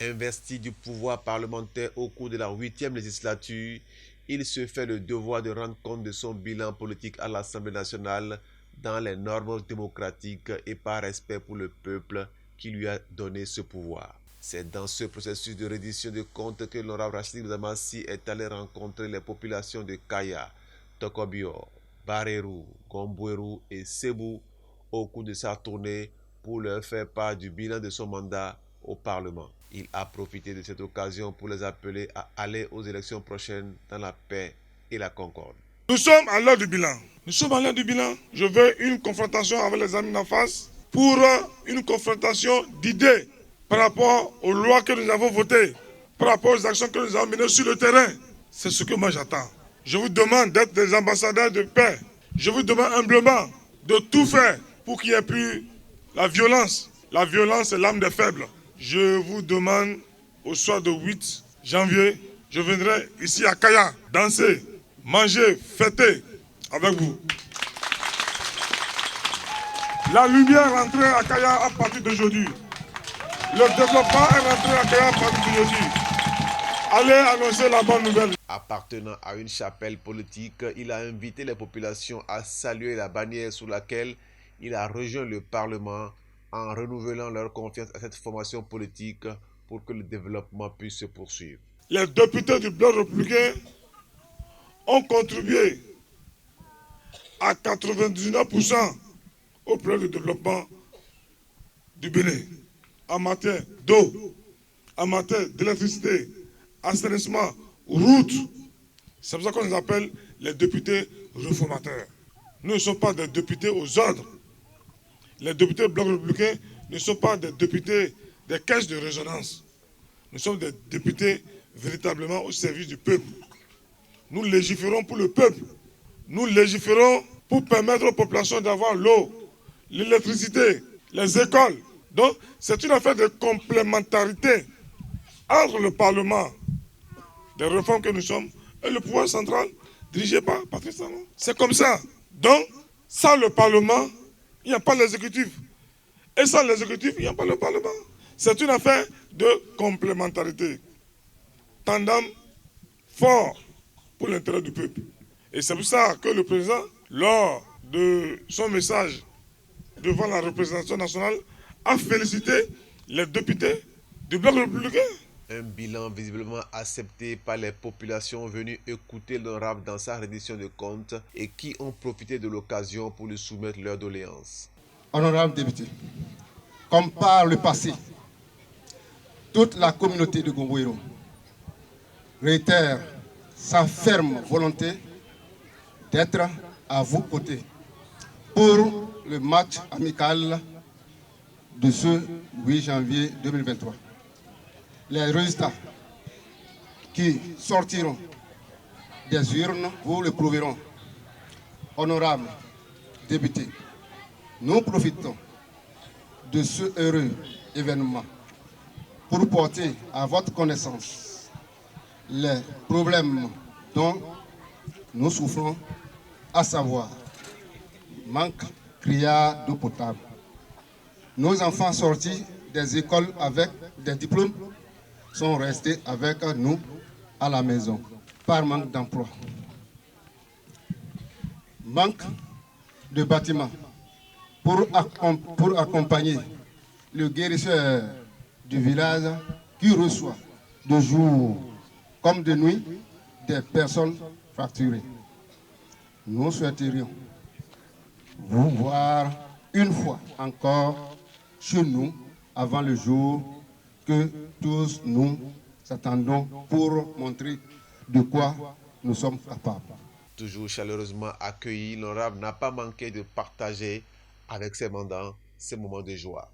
Investi du pouvoir parlementaire au cours de la 8e législature, il se fait le devoir de rendre compte de son bilan politique à l'Assemblée nationale dans les normes démocratiques et par respect pour le peuple qui lui a donné ce pouvoir. C'est dans ce processus de reddition de comptes que l'honorable Rachid Damassi est allé rencontrer les populations de Kaya, Tokobio, Bareru, Gombweru et Sebou au cours de sa tournée pour leur faire part du bilan de son mandat au Parlement. Il a profité de cette occasion pour les appeler à aller aux élections prochaines dans la paix et la concorde. Nous sommes à l'heure du bilan. Nous sommes à l'heure du bilan. Je veux une confrontation avec les amis d'en face pour une confrontation d'idées par rapport aux lois que nous avons votées, par rapport aux actions que nous avons menées sur le terrain. C'est ce que moi j'attends. Je vous demande d'être des ambassadeurs de paix. Je vous demande humblement de tout faire pour qu'il n'y ait plus la violence. La violence est l'âme des faibles. Je vous demande au soir du 8 janvier, je viendrai ici à Kaya danser, manger, fêter avec vous. La lumière est rentrée à Kaya à partir d'aujourd'hui. Le développement est rentré à Kaya à partir d'aujourd'hui. Allez annoncer la bonne nouvelle. Appartenant à une chapelle politique, il a invité les populations à saluer la bannière sous laquelle il a rejoint le Parlement en renouvelant leur confiance à cette formation politique pour que le développement puisse se poursuivre. Les députés du Bloc républicain ont contribué à 99% au plan de développement du Bénin en matière d'eau, en matière d'électricité, assainissement, route. C'est pour ça qu'on les appelle les députés réformateurs. Nous ne sommes pas des députés aux ordres. Les députés du Bloc républicain ne sont pas des députés des caisses de résonance. Nous sommes des députés véritablement au service du peuple. Nous légiférons pour le peuple. Nous légiférons pour permettre aux populations d'avoir l'eau, l'électricité, les écoles. Donc, c'est une affaire de complémentarité entre le Parlement, des réformes que nous sommes, et le pouvoir central dirigé par Patrice Talon. C'est comme ça. Donc, sans le Parlement, il n'y a pas l'exécutif. Et sans l'exécutif, il n'y a pas le Parlement. C'est une affaire de complémentarité. Tandem fort pour l'intérêt du peuple. Et c'est pour ça que le président, lors de son message devant la représentation nationale, a félicité les députés du Bloc républicain. Un bilan visiblement accepté par les populations venues écouter l'honorable dans sa reddition de comptes et qui ont profité de l'occasion pour lui soumettre leurs doléances. Honorable député, comme par le passé, toute la communauté de Gombweru réitère sa ferme volonté d'être à vos côtés pour le match amical de ce 8 janvier 2023. Les résultats qui sortiront des urnes, vous le prouveront. Honorable député, nous profitons de ce heureux événement pour porter à votre connaissance les problèmes dont nous souffrons, à savoir manque criard d'eau potable. Nos enfants sortis des écoles avec des diplômes sont restés avec nous à la maison par manque d'emploi. Manque de bâtiments pour accompagner le guérisseur du village qui reçoit de jour comme de nuit des personnes fracturées. Nous souhaiterions vous voir une fois encore chez nous avant le jour que tous nous attendons pour montrer de quoi nous sommes capables. Toujours chaleureusement accueilli, l'honorable n'a pas manqué de partager avec ses mandants ces moments de joie.